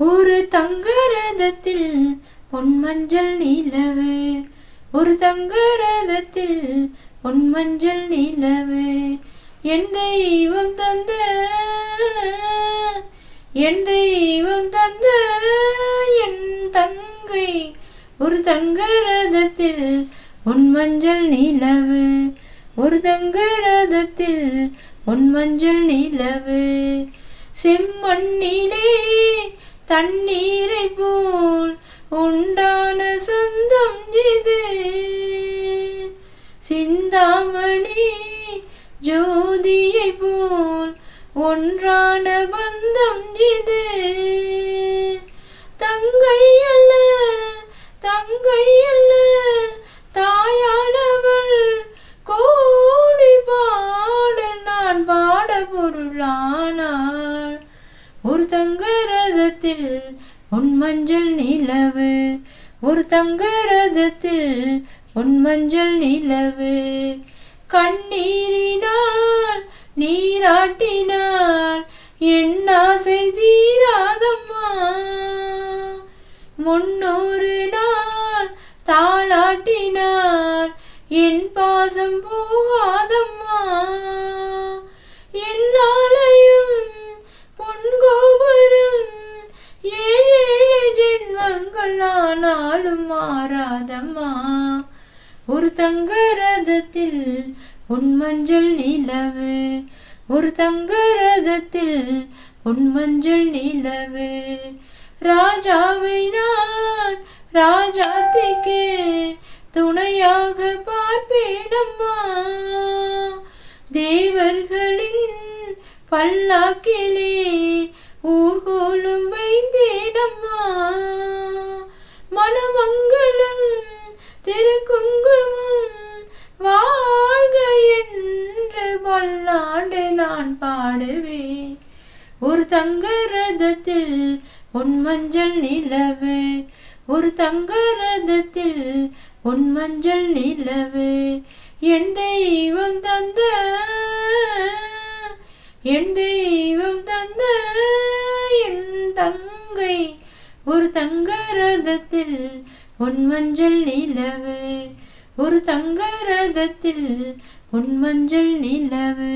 ஒரு தங்க ரதத்தில் பொன்மஞ்சள் நிலவு, ஒரு தங்க ரதத்தில் பொன்மஞ்சள் நிலவு, என் தெய்வம் தந்த என் தெய்வம் தந்த என் தங்கை. ஒரு தங்க ரதத்தில் பொன்மஞ்சள் நிலவு, ஒரு தங்க ரதத்தில் பொன்மஞ்சள் நிலவு, செம்மண்ணிலே தண்ணீரை போல் உண்டான சொந்தம் இது, சிந்தாமணி ஜோதியை போல் ஒன்றான பந்தம் இது. தங்கை அல்ல தங்கை அல்ல தாயானவள், கோடி பாடல் நான் பாட பொருளானாள். ஒரு தங்க ரதத்தில் பொன்மஞ்சள் நிலவு, ஒரு தங்க ரதத்தில் பொன்மஞ்சள் நிலவு, கண்ணீரினால் நீராட்டினாள் என் ஆசை தீராதம்மா, 300 நாள் தாளாட்டினாள் என் பாசம் போகாதம்மா, என்னாலையும் பொன்கோபுரம் 7 ஜென்மங்கள் ஆனாலும் மாறாதம்மா. ஒரு தங்க ரதத்தில் பொன்மஞ்சள் நிலவு, ஒரு தங்க ரதத்தில் பொன்மஞ்சள் நிலவு, ராஜாவை நான் ராஜாத்திக்கு துணையாக பார்ப்பேனம்மா, தேவர்களின் பல்லாக்கிலே ஊர்கோலும் வைப்பேனம்மா, மணமங்கலம் திருக்குங்குமம் வாழ்க என்று பல்லாண்டு நான் பாடுவேன். ஒரு தங்க ரதத்தில் பொன்மஞ்சள் நிலவு, ஒரு தங்க ரதத்தில் பொன்மஞ்சள் நிலவு, என் தெய்வம் தந்த என் தெய்வம் தந்த என் தங்கை. ஒரு தங்க ரதத்தில் பொன்மஞ்சள் நிலவு, ஒரு தங்க ரதத்தில் பொன்மஞ்சள் நிலவு.